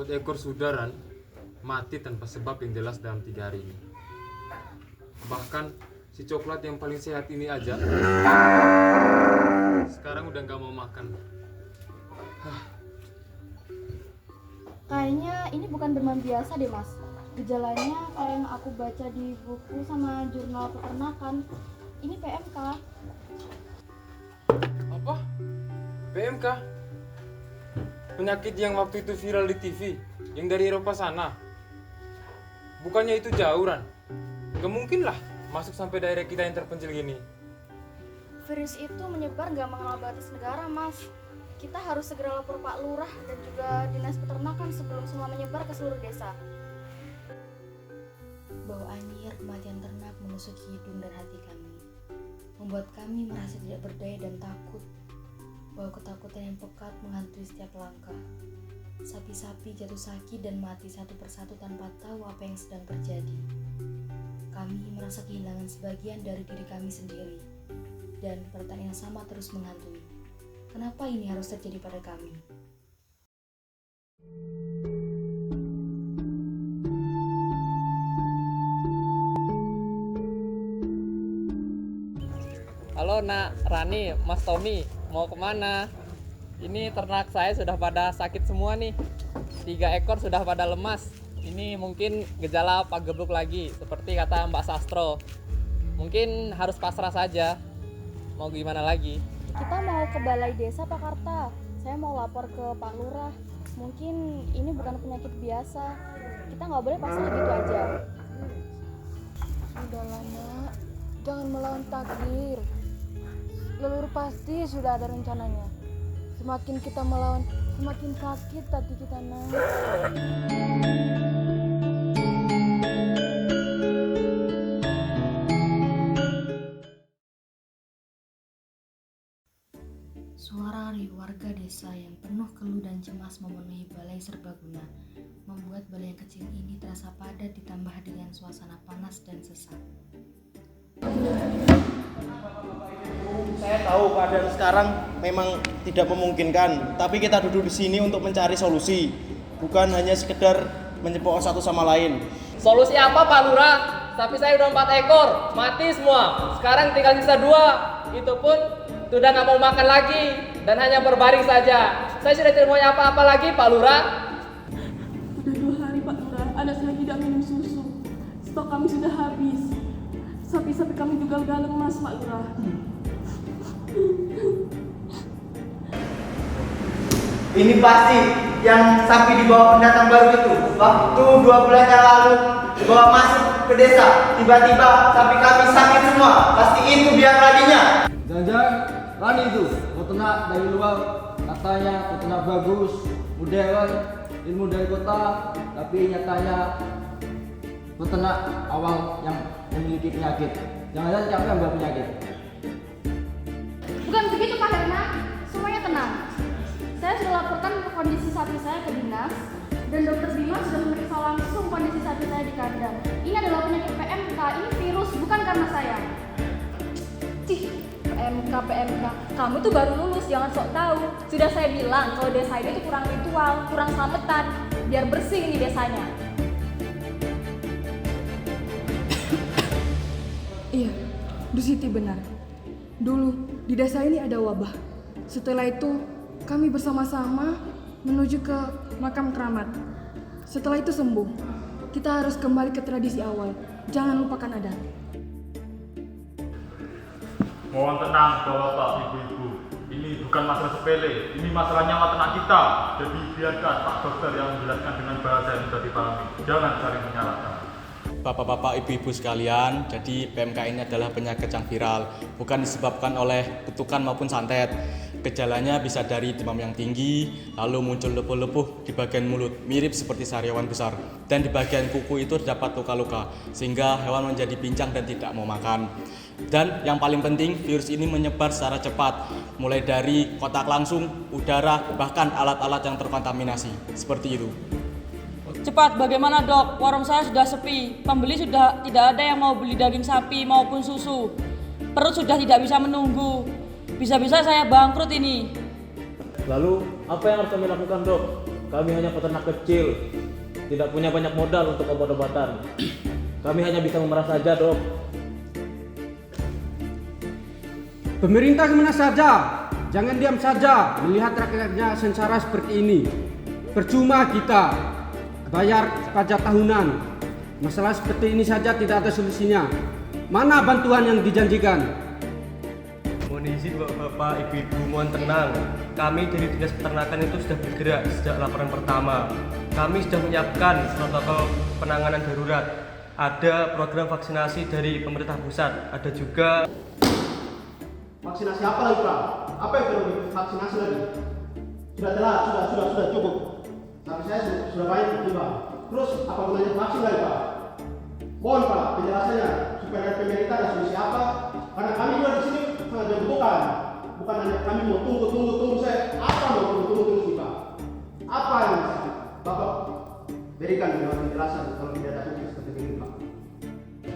4 ekor sudaran mati tanpa sebab yang jelas dalam 3 hari ini. Bahkan si coklat yang paling sehat ini aja sekarang udah gak mau makan. Kayaknya ini bukan demam biasa deh mas. Gejalanya kayak yang aku baca di buku sama jurnal peternakan. Ini PMK. Apa? PMK? Penyakit yang waktu itu viral di TV, yang dari Eropa sana. Bukannya itu jauran? Gak mungkin lah masuk sampai daerah kita yang terpencil gini. Virus itu menyebar gak mengenal batas negara mas. Kita harus segera lapor Pak Lurah dan juga Dinas Peternakan sebelum semua menyebar ke seluruh desa. Bau anyir kematian ternak menusuk hidung dan hati kami, membuat kami merasa tidak berdaya dan takut. Bau ketakutan yang pekat menghantui setiap langkah. Sapi-sapi jatuh sakit dan mati satu persatu tanpa tahu apa yang sedang terjadi. Kami merasa kehilangan sebagian dari diri kami sendiri, dan pertanyaan yang sama terus menghantui. Kenapa ini harus terjadi pada kami? Halo Nak, Rani, Mas Tommy, mau kemana? Ini ternak saya sudah pada sakit semua nih. 3 ekor sudah pada lemas. Ini mungkin gejala pagebluk lagi, seperti kata Mbak Sastro. Mungkin harus pasrah saja. Mau gimana lagi? Kita mau ke balai desa Pak Karta. Saya mau lapor ke Pak Lurah. Mungkin ini bukan penyakit biasa. Kita nggak boleh pasrah gitu aja. Sudahlah nak, jangan melawan takdir. Leluhur pasti sudah ada rencananya. Semakin kita melawan, semakin sakit hati kita nak. Suara riuh warga desa yang penuh keluh dan cemas memenuhi balai serbaguna, membuat balai yang kecil ini terasa padat ditambah dengan suasana panas dan sesak. Saya tahu keadaan sekarang memang tidak memungkinkan, tapi kita duduk di sini untuk mencari solusi, bukan hanya sekedar menjebak satu sama lain. Solusi apa Pak Lurah? Sapi saya udah 4 ekor, mati semua. Sekarang tinggal sisa 2. Itu pun sudah nggak mau makan lagi dan hanya berbaring saja. Saya sudah tidak mau apa-apa lagi Pak Lurah. Udah 2 hari Pak Lurah, anak saya tidak minum susu. Stok kami sudah habis. Sapi-sapi kami juga udah lemas Pak Lurah. Ini pasti yang sapi dibawa pendatang baru itu. Waktu 2 bulan yang lalu dibawa masuk ke desa, tiba-tiba sapi kami sakit semua. Pasti itu biang ladinya. Jangan-jangan Rani itu peternak dari luar, katanya peternak bagus, modern, ilmu dari kota, tapi nyatanya peternak awal yang memiliki penyakit. Jangan-jangan siapa yang berpenyakit? Bukan begitu Pak Herna, semuanya tenang. Saya sudah laporkan kondisi sapi saya ke dinas dan dokter Bima sudah memeriksa langsung kondisi sapi saya di kandang. Ini adalah penyakit PMK, ini virus, bukan karena saya. PMK, kamu tuh baru lulus, jangan sok tahu. Sudah saya bilang kalau desa ini tuh kurang ritual, kurang slametan, biar bersih ini desanya. Iya, Bu Siti benar. Dulu di desa ini ada wabah. Setelah itu kami bersama-sama menuju ke makam keramat. Setelah itu sembuh. Kita harus kembali ke tradisi awal. Jangan lupakan adat. Mohon tenang bapak-bapak, ibu-ibu. Ini bukan masalah sepele, ini masalah nyawa ternak kita. Jadi biarkan Pak Dokter yang menjelaskan dengan bahasa yang bisa dipahami. Jangan saling menyalahkan. Bapak-bapak, ibu-ibu sekalian, jadi PMK ini adalah penyakit yang viral, bukan disebabkan oleh kutukan maupun santet. Gejalanya bisa dari demam yang tinggi, lalu muncul lepuh-lepuh di bagian mulut, mirip seperti sariawan besar. Dan di bagian kuku itu terdapat luka-luka, sehingga hewan menjadi pincang dan tidak mau makan. Dan yang paling penting, virus ini menyebar secara cepat, mulai dari kontak langsung, udara, bahkan alat-alat yang terkontaminasi. Seperti itu. Cepat, bagaimana dok? Warung saya sudah sepi, pembeli sudah tidak ada yang mau beli daging sapi maupun susu. Perut sudah tidak bisa menunggu. Bisa-bisa saya bangkrut ini. Lalu, apa yang harus kami lakukan dok? kami hanya peternak kecil, tidak punya banyak modal untuk obat-obatan. Kami hanya bisa memerah saja, Dok. Pemerintah kemana saja? Jangan diam saja melihat rakyatnya sengsara seperti ini. Percuma kita bayar pajak tahunan. Masalah seperti ini saja tidak ada solusinya. Mana bantuan yang dijanjikan? Mohon izin Bapak, Ibu-ibu, mohon tenang. Kami dari Dinas Peternakan itu sudah bergerak sejak laporan pertama. Kami sudah menyiapkan protokol penanganan darurat. Ada program vaksinasi dari pemerintah pusat. Ada juga Vaksinasi apa lagi, Pak? Apa yang perlu divaksinasi lagi? Sudah telat, sudah cukup. Tapi saya sudah banyak juga. Terus apa gunanya vaksin lagi, Pak? Mohon Pak penjelasannya supaya dari pemerintah ada solusi apa? Karena kami juga di sini sangat dibutuhkan. Bukan hanya kami mau tunggu saya. Apa mau tunggu sih, Pak? Apa yang bisa Bapak berikan dengan penjelasan kalau tidak ada bukti seperti ini, Pak?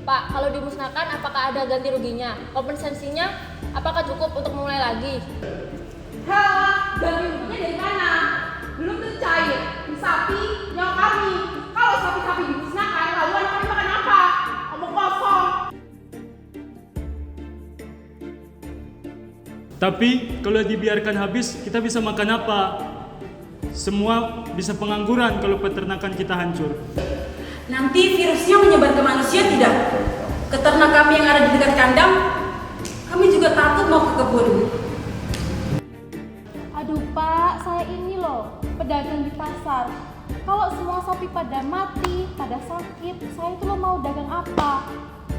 Pak, kalau dimusnahkan apakah ada ganti ruginya? Kompensasinya apakah cukup untuk mulai lagi? Ganti ruginya dari mana? Belum tercair. Sapi nyawa kami. Kalau sapi-sapi dimusnahkan, lalu anak kami makan apa? Omong kosong. Tapi kalau dibiarkan habis, kita bisa makan apa? Semua bisa pengangguran kalau peternakan kita hancur. Nanti virusnya menyebar ke manusia tidak? Keternak kami yang ada di dekat kandang, kami juga takut mau ke kebun. Aduh Pak, saya ini loh pedagang di pasar. Kalau semua sapi pada mati, pada sakit, saya itu loh mau dagang apa?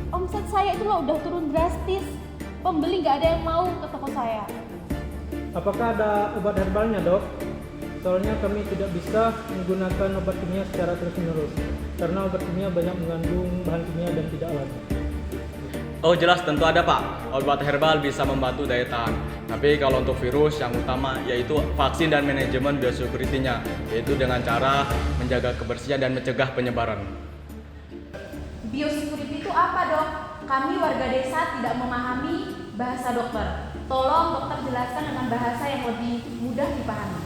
Omset saya itu loh udah turun drastis. Pembeli nggak ada yang mau ke toko saya. Apakah ada obat herbalnya, Dok? Soalnya kami tidak bisa menggunakan obat kimia secara terus-menerus karena obat kimia banyak mengandung bahan kimia dan tidak alami. Oh jelas, tentu ada Pak. Obat herbal bisa membantu daya tahan. Tapi kalau untuk virus yang utama yaitu vaksin dan manajemen biosecurity-nya, yaitu dengan cara menjaga kebersihan dan mencegah penyebaran. Biosecurity itu apa, Dok? Kami warga desa tidak memahami bahasa dokter. Tolong dokter jelaskan dengan bahasa yang lebih mudah dipahami.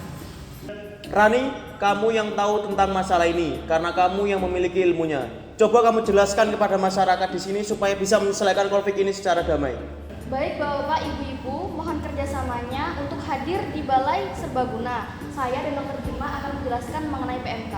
Rani, kamu yang tahu tentang masalah ini karena kamu yang memiliki ilmunya. Coba kamu jelaskan kepada masyarakat di sini supaya bisa menyelesaikan konflik ini secara damai. Baik Bapak, Ibu-ibu, mohon kerjasamanya untuk hadir di Balai Serbaguna. Saya dan Dr. Bima akan menjelaskan mengenai PMK.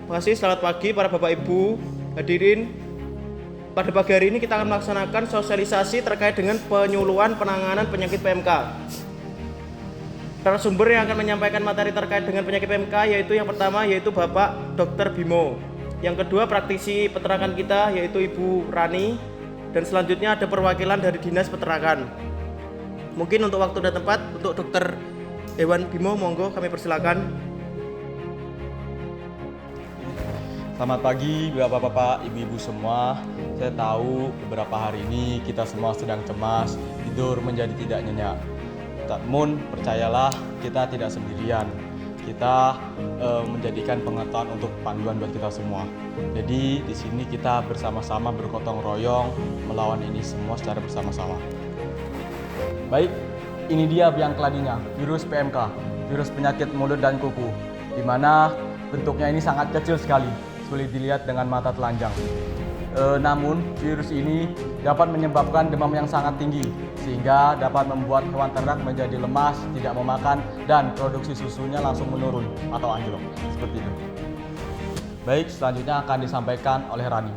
Terima kasih, selamat pagi para Bapak Ibu hadirin. Pada pagi hari ini kita akan melaksanakan sosialisasi terkait dengan penyuluhan penanganan penyakit PMK. Narasumber yang akan menyampaikan materi terkait dengan penyakit PMK yaitu yang pertama yaitu Bapak Dr. Bimo. Yang kedua praktisi peternakan kita yaitu Ibu Rani. Dan selanjutnya ada perwakilan dari Dinas Peternakan. Mungkin untuk waktu dan tempat untuk Dr. Hewan Bimo, monggo kami persilakan. Selamat pagi Bapak-bapak, Ibu-ibu semua. Saya tahu beberapa hari ini kita semua sedang cemas, tidur menjadi tidak nyenyak. Namun percayalah, kita tidak sendirian. Kita menjadikan pengetahuan untuk panduan buat kita semua. Jadi di sini kita bersama-sama bergotong royong melawan ini semua secara bersama-sama. Baik, ini dia biang keladinya, virus PMK, virus penyakit mulut dan kuku, di mana bentuknya ini sangat kecil sekali, sulit dilihat dengan mata telanjang. Namun virus ini dapat menyebabkan demam yang sangat tinggi sehingga dapat membuat hewan ternak menjadi lemas, tidak mau makan, dan produksi susunya langsung menurun atau anjlok seperti itu. Baik, selanjutnya akan disampaikan oleh Rani.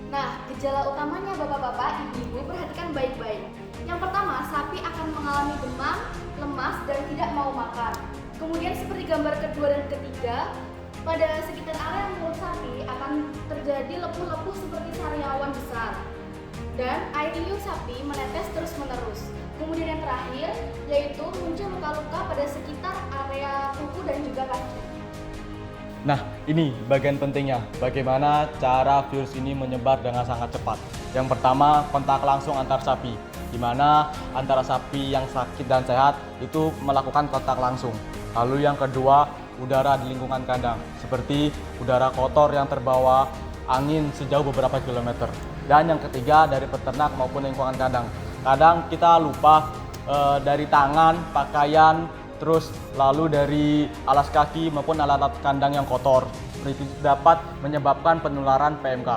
Nah, gejala utamanya Bapak-bapak, Ibu-ibu perhatikan baik-baik. Yang pertama, sapi akan mengalami demam, lemas, dan tidak mau makan. Kemudian seperti gambar kedua dan ketiga, pada sekitar area mulut sapi akan terjadi lepuh-lepuh seperti sariawan besar. Dan air liur sapi menetes terus-menerus. Kemudian yang terakhir, yaitu muncul luka-luka pada sekitar area kuku dan juga kaki. Nah, ini bagian pentingnya, bagaimana cara virus ini menyebar dengan sangat cepat. Yang pertama, kontak langsung antar sapi, di mana antara sapi yang sakit dan sehat itu melakukan kontak langsung. Lalu yang kedua, udara di lingkungan kandang, seperti udara kotor yang terbawa angin sejauh beberapa kilometer. Dan yang ketiga, dari peternak maupun lingkungan kandang. Kadang kita lupa dari tangan, pakaian, terus lalu dari alas kaki maupun alat-alat kandang yang kotor. Itu dapat menyebabkan penularan PMK.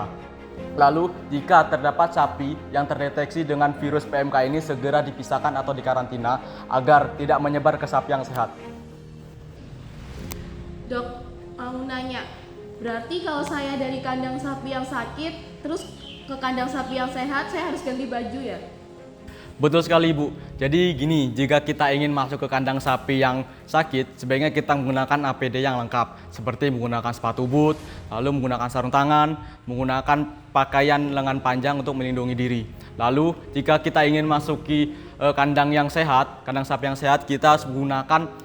Lalu jika terdapat sapi yang terdeteksi dengan virus PMK ini segera dipisahkan atau dikarantina agar tidak menyebar ke sapi yang sehat. Dok, mau nanya, berarti kalau saya dari kandang sapi yang sakit terus ke kandang sapi yang sehat, saya harus ganti baju ya? Betul sekali Ibu. Jadi gini, jika kita ingin masuk ke kandang sapi yang sakit, sebaiknya kita menggunakan APD yang lengkap, seperti menggunakan sepatu boot, lalu menggunakan sarung tangan, menggunakan pakaian lengan panjang untuk melindungi diri. Lalu jika kita ingin masuki kandang yang sehat, kandang sapi yang sehat, kita harus menggunakan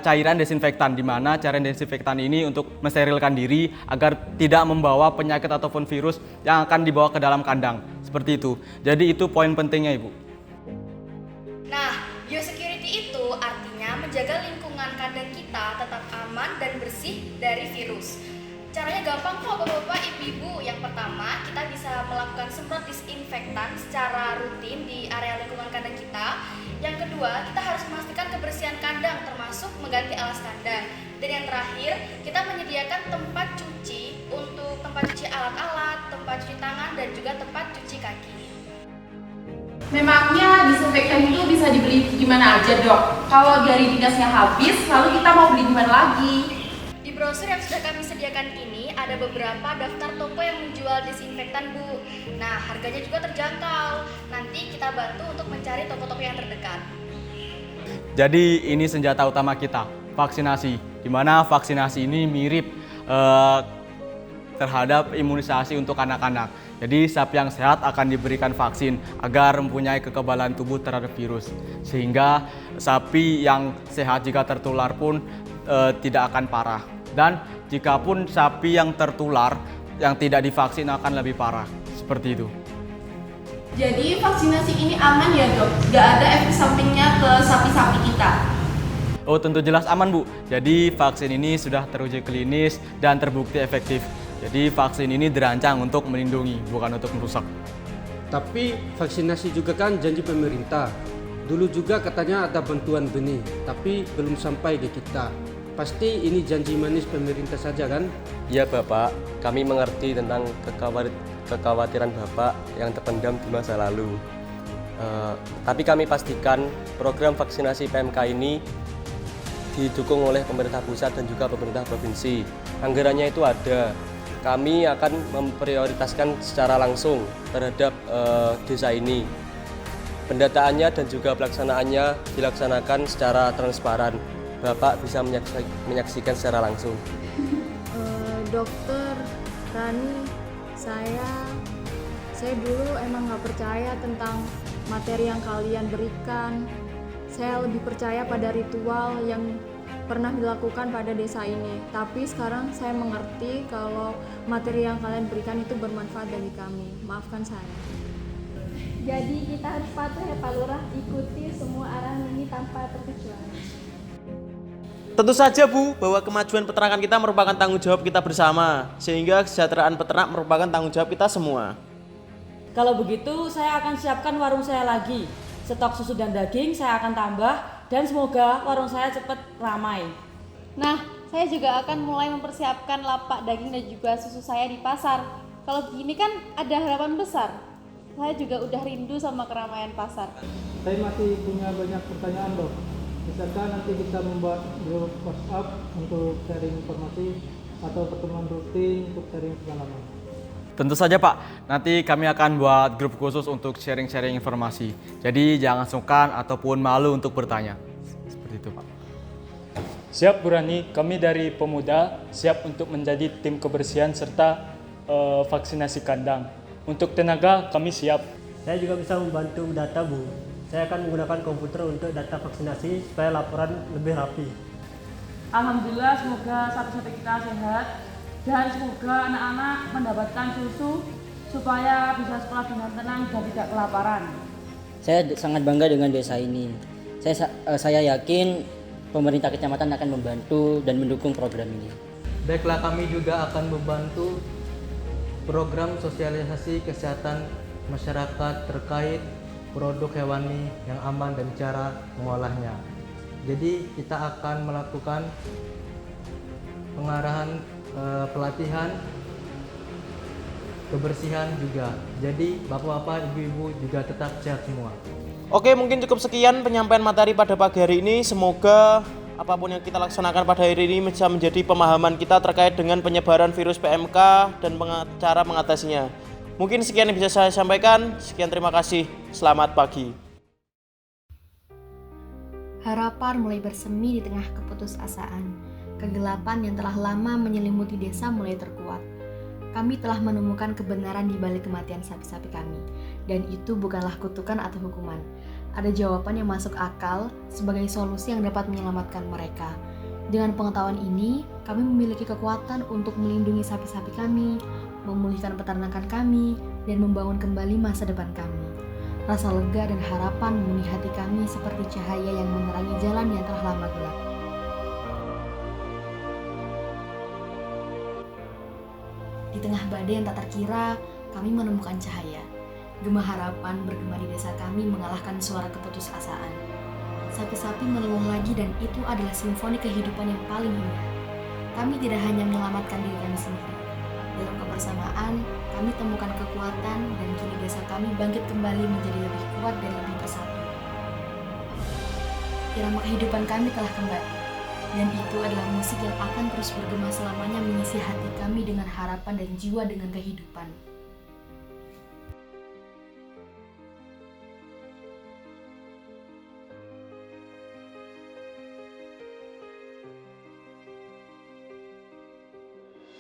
cairan desinfektan, di mana cairan desinfektan ini untuk mensterilkan diri agar tidak membawa penyakit ataupun virus yang akan dibawa ke dalam kandang. Seperti itu. Jadi itu poin pentingnya, Ibu. Nah, biosecurity itu artinya menjaga lingkungan kandang kita tetap aman dan bersih dari virus. Caranya gampang kok Bapak-bapak, Ibu-ibu. Yang pertama, kita bisa melakukan semprot disinfektan secara rutin di area lingkungan kandang kita. Yang kedua, kita harus memastikan kebersihan kandang termasuk mengganti alas kandang. Dan yang terakhir, kita menyediakan tempat cuci untuk tempat cuci alat-alat, tempat cuci tangan, dan juga tempat cuci kaki. Memangnya disinfektan itu bisa dibeli di mana aja, Dok? Kalau dari dinasnya habis, lalu kita mau beli di mana lagi? Di brosur yang sudah kami sediakan ini ada beberapa daftar toko yang menjual disinfektan, Bu. Nah, harganya juga terjangkau. Nanti kita bantu untuk mencari toko-toko yang terdekat. Jadi ini senjata utama kita, vaksinasi. Di mana vaksinasi ini mirip terhadap imunisasi untuk anak-anak. Jadi sapi yang sehat akan diberikan vaksin agar mempunyai kekebalan tubuh terhadap virus. Sehingga sapi yang sehat jika tertular pun tidak akan parah. Dan jikapun sapi yang tertular yang tidak divaksin akan lebih parah. Seperti itu. Jadi vaksinasi ini aman ya, Dok? Gak ada efek sampingnya ke sapi-sapi kita? Oh, tentu jelas aman, Bu. Jadi vaksin ini sudah teruji klinis dan terbukti efektif. Jadi vaksin ini dirancang untuk melindungi, bukan untuk merusak. Tapi vaksinasi juga kan janji pemerintah. Dulu juga katanya ada bantuan benih, tapi belum sampai ke kita. Pasti ini janji manis pemerintah saja kan? Ya Bapak, kami mengerti tentang kekhawatiran Bapak yang terpendam di masa lalu. Tapi kami pastikan program vaksinasi PMK ini didukung oleh pemerintah pusat dan juga pemerintah provinsi. Anggarannya itu ada. Kami akan memprioritaskan secara langsung terhadap desa ini. Pendataannya dan juga pelaksanaannya dilaksanakan secara transparan. Bapak bisa menyaksikan secara langsung. Dokter Rani, saya dulu emang nggak percaya tentang materi yang kalian berikan. Saya lebih percaya pada ritual yang pernah dilakukan pada desa ini. Tapi sekarang saya mengerti kalau materi yang kalian berikan itu bermanfaat bagi kami. Maafkan saya. Jadi kita harus patuh ya Pak Lurah, ikuti semua arahan ini tanpa terkecuali. Tentu saja Bu, bahwa kemajuan peternakan kita merupakan tanggung jawab kita bersama, sehingga kesejahteraan peternak merupakan tanggung jawab kita semua. Kalau begitu, saya akan siapkan warung saya lagi. Stok susu dan daging saya akan tambah, dan semoga warung saya cepat ramai. Nah, saya juga akan mulai mempersiapkan lapak daging dan juga susu saya di pasar. Kalau begini kan ada harapan besar. Saya juga udah rindu sama keramaian pasar. Saya masih punya banyak pertanyaan, Dok. Misalkan nanti kita membuat grup WhatsApp untuk sharing informasi atau pertemuan rutin untuk sharing pengalaman. Tentu saja Pak, nanti kami akan buat grup khusus untuk sharing-sharing informasi. Jadi jangan sungkan ataupun malu untuk bertanya. Seperti itu Pak. Siap Bu Rani, kami dari Pemuda siap untuk menjadi tim kebersihan serta vaksinasi kandang. Untuk tenaga kami siap. Saya juga bisa membantu data Bu. Saya akan menggunakan komputer untuk data vaksinasi supaya laporan lebih rapi. Alhamdulillah, semoga sapi-sapi kita sehat dan semoga anak-anak mendapatkan susu supaya bisa sekolah dengan tenang dan tidak kelaparan. Saya sangat bangga dengan desa ini. Saya yakin pemerintah kecamatan akan membantu dan mendukung program ini. Baiklah, kami juga akan membantu program sosialisasi kesehatan masyarakat terkait produk hewani yang aman dan cara mengolahnya. Jadi kita akan melakukan pengarahan pelatihan kebersihan juga. Jadi bapak-bapak, ibu-ibu juga tetap sehat semua. Oke, mungkin cukup sekian penyampaian materi pada pagi hari ini. Semoga apapun yang kita laksanakan pada hari ini bisa menjadi pemahaman kita terkait dengan penyebaran virus PMK dan cara mengatasinya. Mungkin sekian yang bisa saya sampaikan. Sekian, terima kasih. Selamat pagi. Harapan mulai bersemi di tengah keputusasaan. Kegelapan yang telah lama menyelimuti desa mulai terkuat. Kami telah menemukan kebenaran di balik kematian sapi-sapi kami. Dan itu bukanlah kutukan atau hukuman. Ada jawaban yang masuk akal sebagai solusi yang dapat menyelamatkan mereka. Dengan pengetahuan ini, kami memiliki kekuatan untuk melindungi sapi-sapi kami, memulihkan peternakan kami, dan membangun kembali masa depan kami. Rasa lega dan harapan memenuhi hati kami seperti cahaya yang menerangi jalan yang telah lama gelap. Di tengah badai yang tak terkira, kami menemukan cahaya. Gema harapan bergema di desa kami mengalahkan suara keputusasaan. Sapi-sapi melenguh lagi dan itu adalah simfoni kehidupan yang paling indah. Kami tidak hanya menyelamatkan diri kami sendiri. Dalam kebersamaan, kami temukan kekuatan dan kini desa kami bangkit kembali menjadi lebih kuat dan lebih bersatu. Irama kehidupan kami telah kembali. Dan itu adalah musik yang akan terus bergema selamanya mengisi hati kami dengan harapan dan jiwa dengan kehidupan.